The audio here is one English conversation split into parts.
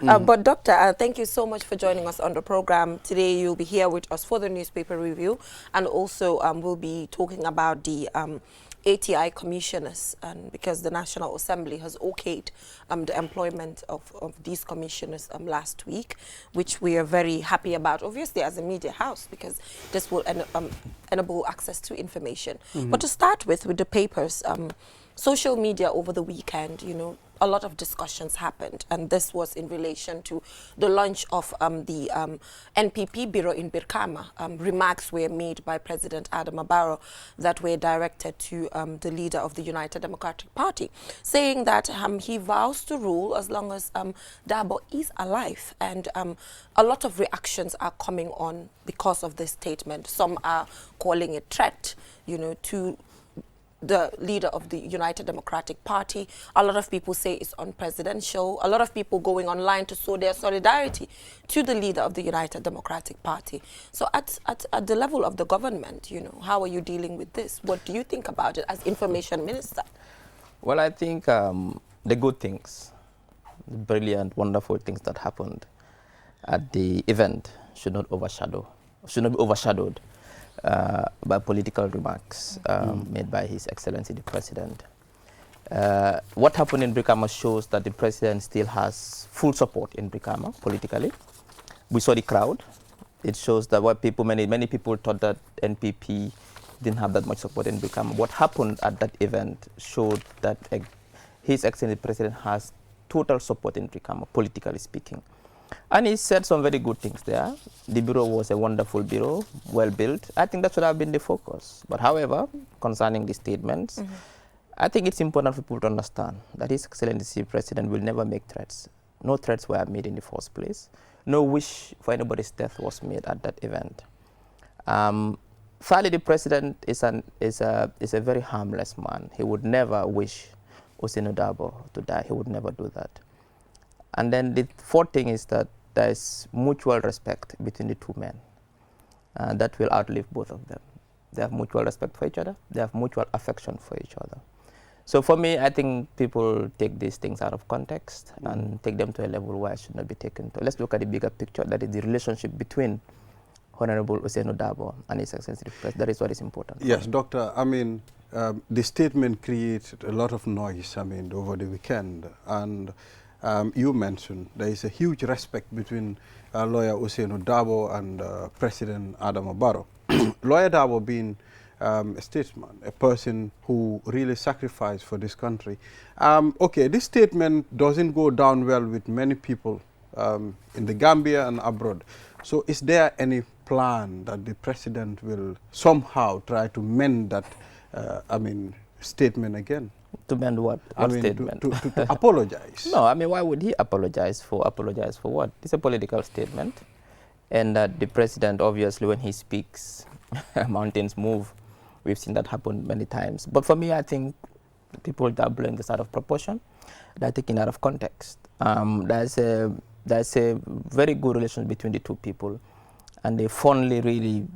But Doctor, thank you so much for joining us on the program. Today you'll be here with us for the newspaper review, and also we'll be talking about the ATI commissioners, and because the National Assembly has okayed the employment of these commissioners last week, which we are very happy about, obviously, as a media house, because this will enable access to information. But to start with the papers, social media over the weekend, a lot of discussions happened, and this was in relation to the launch of the NPP bureau in Birkama. Remarks were made by President Adama Barrow that were directed to the leader of the United Democratic Party, saying that he vows to rule as long as Dabo is alive. And a lot of reactions are coming on because of this statement. Some are calling it threat, to the leader of the United Democratic Party. A lot of people say it's unpresidential. A lot of people going online to show their solidarity to the leader of the United Democratic Party. So at the level of the government, how are you dealing with this? What do you think about it as information minister? Well, I think the good things, the brilliant, wonderful things that happened at the event should not be overshadowed by political remarks made by His Excellency the President. What happened in Brikama shows that the President still has full support in Brikama politically. We saw the crowd. It shows that many people thought that NPP didn't have that much support in Brikama. What happened at that event showed that His Excellency the President has total support in Brikama, politically speaking. And he said some very good things there. The bureau was a wonderful bureau, well built. I think that should have been the focus. But however, concerning the statements, I think it's important for people to understand that His Excellency President will never make threats. No threats were made in the first place. No wish for anybody's death was made at that event. Thirdly, the President is a very harmless man. He would never wish Ousainou Darboe to die. He would never do that. And then the fourth thing is that there is mutual respect between the two men. That will outlive both of them. They have mutual respect for each other. They have mutual affection for each other. So for me, I think people take these things out of context and take them to a level where it should not be taken to. Let's look at the bigger picture. That is the relationship between Honorable Ousainou Darboe and His Excellency the President. That is what is important. Yes, Doctor. I mean, the statement created a lot of noise, over the weekend. And you mentioned there is a huge respect between lawyer Ousainou Darboe and President Adama Barrow. Lawyer Darboe being a statesman, a person who really sacrificed for this country. Okay, this statement doesn't go down well with many people in the Gambia and abroad. So is there any plan that the President will somehow try to mend that, statement again? To mend what? What statement? To apologize. No, why would he apologize for? Apologize for what? It's a political statement. And the President, obviously, when he speaks, mountains move. We've seen that happen many times. But for me, I think people that are blowing this out of proportion, they're taken out of context. There's a very good relation between the two people. And they fondly really,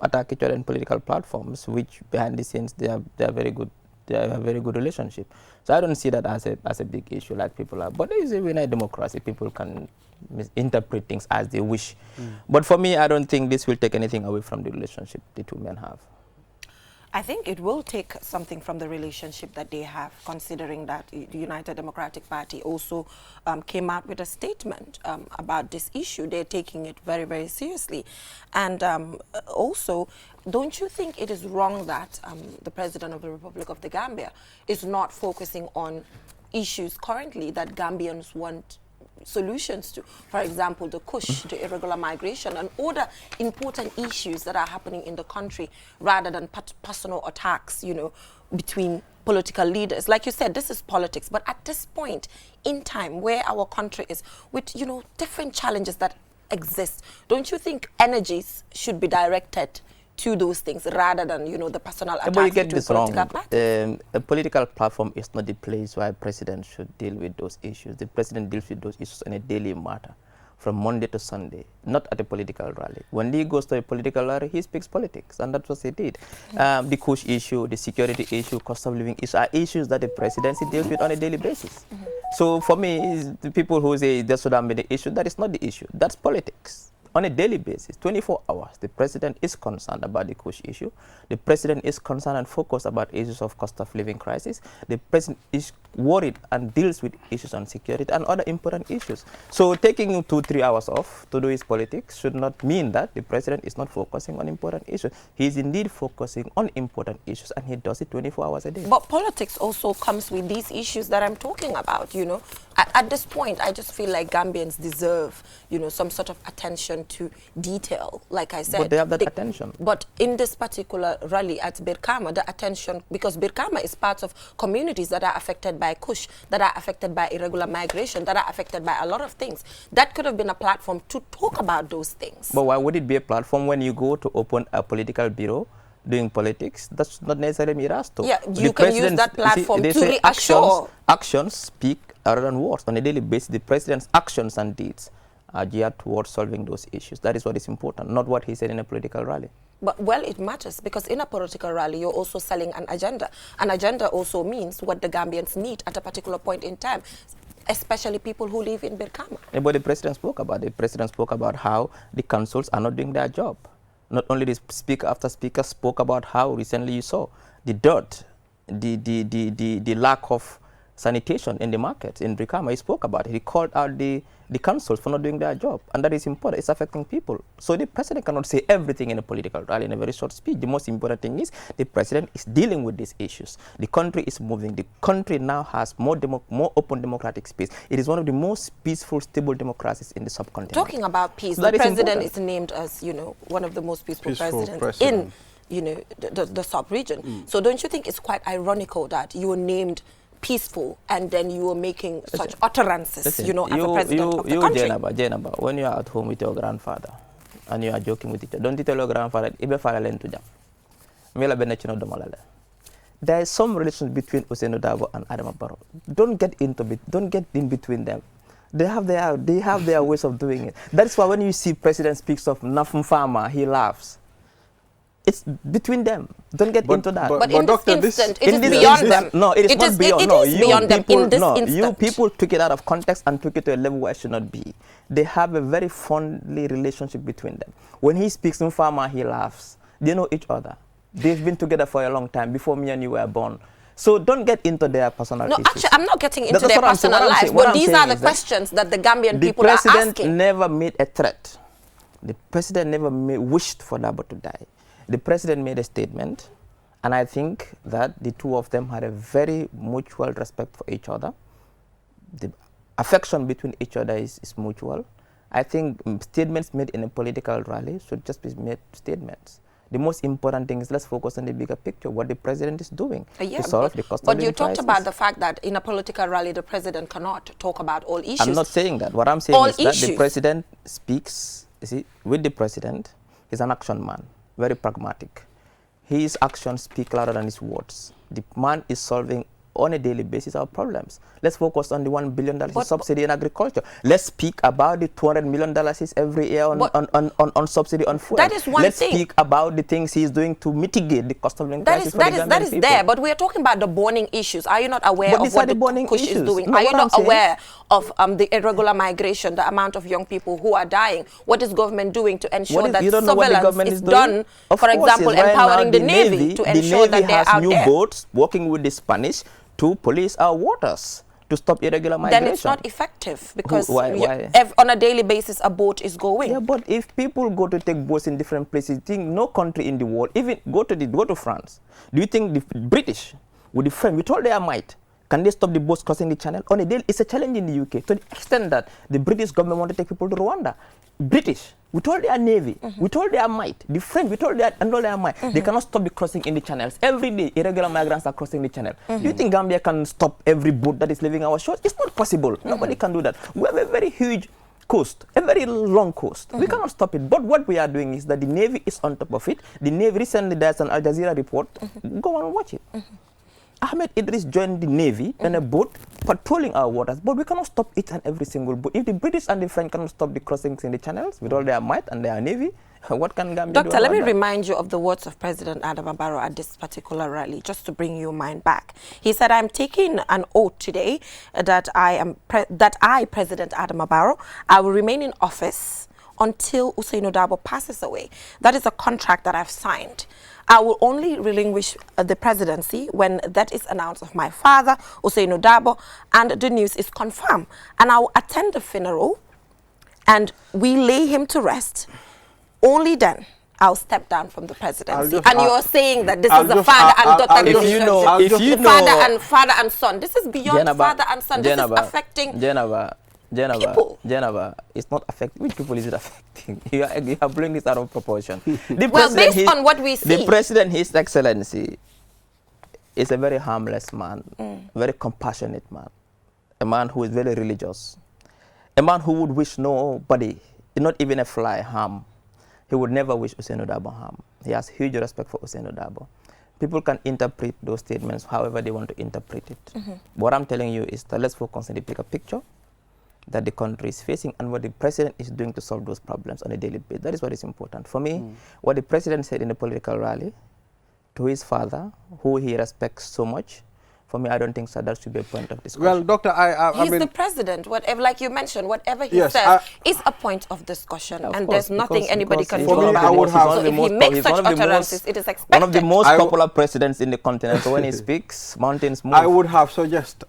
attack each other in political platforms, which behind the scenes, they are very good. They have a very good relationship. So I don't see that as a big issue like people are. But in a democracy, people can interpret things as they wish. But for me, I don't think this will take anything away from the relationship the two men have. I think it will take something from the relationship that they have, considering that the United Democratic Party also came out with a statement about this issue. They're taking it very, very seriously. And also, don't you think it is wrong that the President of the Republic of the Gambia is not focusing on issues currently that Gambians want solutions to? For example, the Kush, the irregular migration, and other important issues that are happening in the country, rather than personal attacks, between political leaders. Like you said, this is politics, but at this point in time where our country is with, different challenges that exist, don't you think energies should be directed to those things rather than, the personal attacks? But you get this wrong. A political platform is not the place where a president should deal with those issues. The president deals with those issues on a daily matter, from Monday to Sunday, not at a political rally. When he goes to a political rally, he speaks politics, and that's what he did. The Kush issue, the security issue, cost of living issue are issues that the presidency deals with on a daily basis. So for me, the people who say that should have been the issue, that is not the issue. That's politics. On a daily basis, 24 hours, the president is concerned about the Kush issue. The president is concerned and focused about issues of cost of living crisis. The president is worried and deals with issues on security and other important issues. So taking 2-3 hours off to do his politics should not mean that the president is not focusing on important issues. He is indeed focusing on important issues, and he does it 24 hours a day. But politics also comes with these issues that I'm talking about, you know. At this point, I just feel like Gambians deserve, you know, some sort of attention to detail, like I said. But they have that attention. But in this particular rally at Birkama, the attention, because Birkama is part of communities that are affected by Kush, that are affected by irregular migration, that are affected by a lot of things. That could have been a platform to talk about those things. But why would it be a platform when you go to open a political bureau doing politics? That's not necessarily Mirasto. Yeah, you can use that platform to reassure. Actions speak rather than words. On a daily basis, the president's actions and deeds are geared towards solving those issues. That is what is important, not what he said in a political rally. But, well, it matters, because in a political rally, you're also selling an agenda. An agenda also means what the Gambians need at a particular point in time, especially people who live in Birkama. Yeah, but the president spoke about it. The president spoke about how the councils are not doing their job. Not only the speaker after speaker spoke about how recently you saw the dirt, the lack of sanitation in the market in Birkama. He spoke about it. He called out the councils for not doing their job, and that is important. It's affecting people. So the president cannot say everything in a political rally in a very short speech. The most important thing is the president is dealing with these issues. The country is moving. The country now has more open democratic space. It is one of the most peaceful, stable democracies in the subcontinent. Talking about peace, So the president important. is named as, you know, one of the most peaceful presidents in, you know, the sub-region. So don't you think it's quite ironical that you were named peaceful and then you were making such utterances, you know, as a president of the country? Jenaba, when you are at home with your grandfather and you are joking with each other, don't you tell your grandfather, Ibe Faralen to jam. There is some relation between Ousainou Darboe and Adama Barrow. Don't get into it. Don't get in between them. They have their ways of doing it. That's why when you see President speaks of Nafum Farmer, he laughs. It's between them. Don't get into that. But in this instant, it is beyond them. No, it is not beyond. It is beyond them in this instant. You people took it out of context and took it to a level where it should not be. They have a very friendly relationship between them. When he speaks in Farmer, he laughs. They know each other. They've been together for a long time, before me and you were born. So don't get into their personal issues. No, actually, I'm not getting into their personal lives, but these are the questions that the Gambian people are asking. The president never made a threat. The president never wished for Darboe to die. The president made a statement, and I think that the two of them had a very mutual respect for each other. The affection between each other is mutual. I think statements made in a political rally should just be made statements. The most important thing is let's focus on the bigger picture, what the president is doing to solve the cost of living crisis. But you talked about the fact that in a political rally, the president cannot talk about all issues. I'm not saying that. What I'm saying is that the president speaks, you see, with the president, he's an action man, very pragmatic. His actions speak louder than his words. The man is solving on a daily basis our problems. Let's focus on the $1 billion subsidy in agriculture. Let's speak about the $200 million every year on subsidy on food. That is one Let's thing. speak about the things he's doing to mitigate the cost of living crisis for the Gambian that is people. there, but we are talking about the burning issues. Are you not aware of what the Kush is doing? No, are you not aware of the irregular migration, the amount of young people who are dying? What is government doing to ensure that surveillance is done? For example, empowering the Navy to ensure that they are out there. The Navy has new boats working with the Spanish to police our waters, to stop irregular migration. Then it's not effective, because why? On a daily basis a boat is going. Yeah, but if people go to take boats in different places, think no country in the world, even go to France. Do you think the British, with the French, with all their might, can they stop the boats crossing the channel? On a daily, it's a challenge in the UK to the extent that the British government want to take people to Rwanda. British, with all their navy, with all their might, the French, with all their might, they cannot stop the crossing in the channels. Every day, irregular migrants are crossing the channel. Do you think Gambia can stop every boat that is leaving our shores? It's not possible. Nobody can do that. We have a very huge coast, a very long coast. We cannot stop it. But what we are doing is that the Navy is on top of it. The Navy, recently there's an Al Jazeera report. Go and watch it. Ahmed Idris joined the Navy in a boat patrolling our waters, but we cannot stop each and every single boat. If the British and the French cannot stop the crossings in the channels with all their might and their Navy, What can Gambia do Doctor, let me about that? remind you of the words of President Adama Barrow at this particular rally, just to bring your mind back. He said, I'm taking an oath today that I, President Adama Barrow, I will remain in office until Usainu Dabo passes away. That is a contract that I've signed. I will only relinquish the presidency when that is announced of my father, Usainu Dabo, and the news is confirmed. And I will attend the funeral and we lay him to rest. Only then I'll step down from the presidency. And you're saying that this is a father and daughter relationship. Father and son. This is beyond father and son. This is affecting people. Geneva, it's not affecting. Which people is it affecting? You are blowing this out of proportion. Well, based on what we see. The president, His Excellency, is a very harmless man, very compassionate man, a man who is very religious, a man who would wish nobody, not even a fly, harm. He would never wish Usainu Dabo harm. He has huge respect for Usainu Dabo. People can interpret those statements however they want to interpret it. What I'm telling you is that let's focus on the bigger picture that the country is facing and what the president is doing to solve those problems on a daily basis. That is what is important. For me, what the president said in the political rally to his father, who he respects so much, for me, I don't think so. That should be a point of discussion. Well, Doctor, He's the president. Whatever, like you mentioned, whatever he says is a point of discussion, and there's nothing anybody can do about it. So if he makes such utterances, it is expected. One of the most popular presidents in the continent. So when he speaks, mountains move. I would have suggested,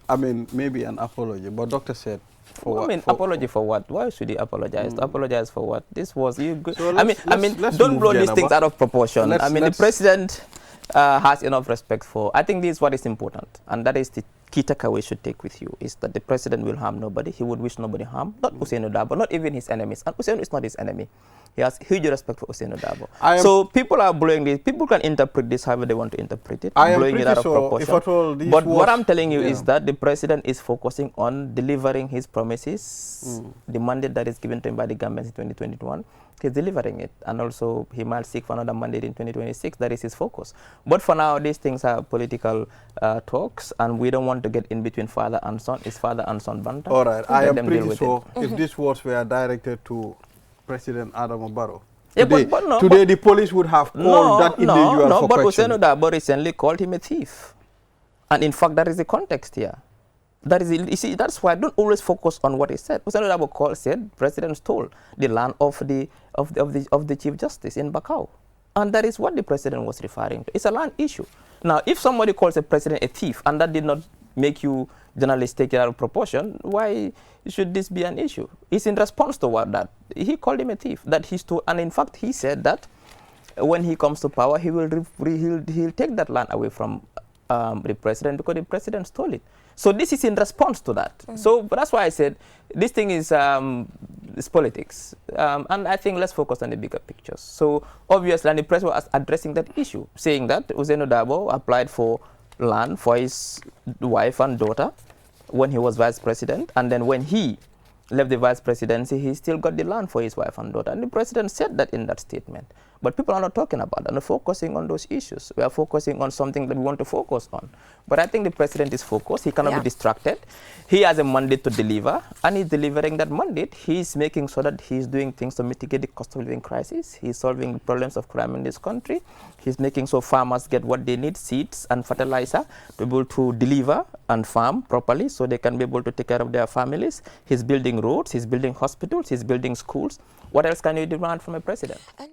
maybe an apology, but Doctor said, apology for what? Why should he apologize? Apologize for what? This was you. So let's don't blow these things out of proportion. The president has enough respect for. I think this is what is important, and that is the key takeaway should take with you is that the president will harm nobody. He would wish nobody harm, not Usainu Dabo, not even his enemies. And Usainu is not his enemy. He has huge respect for Usainu Dabo. So people are blowing this. People can interpret this however they want to interpret it. Blowing it out of proportion. But what I'm telling you is that the president is focusing on delivering his promises, the mandate that is given to him by the government in 2021. He's delivering it, and also he might seek for another mandate in 2026. That is his focus. But for now, these things are political talks, and we don't want to get in between father and son. It's father and son banter. All right, I am pretty sure if these words were directed to President Adama Barrow, today the police would have called that individual for but question. Usainu Dabo recently called him a thief, and in fact, that is the context here. That is, you see, that's why I don't always focus on what he said. Usainu Dabo said President stole the land of the Chief Justice in Bakau. And that is what the president was referring to. It's a land issue. Now, if somebody calls a president a thief and that did not make you journalists take it out of proportion, why should this be an issue? It's in response to what that. He called him a thief. That he stole, and in fact, he said that when he comes to power, he'll take that land away from the president because the president stole it. So this is in response to that. So that's why I said this thing is politics. And I think let's focus on the bigger pictures. So obviously, and the president was addressing that issue, saying that Usainu Dabo applied for land for his wife and daughter when he was vice president. And then when he left the vice presidency, he still got the land for his wife and daughter. And the president said that in that statement. But people are not talking about that, not focusing on those issues. We are focusing on something that we want to focus on. But I think the president is focused. He cannot be distracted. He has a mandate to deliver, and he's delivering that mandate. He's making sure that he's doing things to mitigate the cost of living crisis. He's solving the problems of crime in this country. He's making sure farmers get what they need, seeds and fertilizer, to be able to deliver and farm properly so they can be able to take care of their families. He's building roads, he's building hospitals, he's building schools. What else can you demand from a president?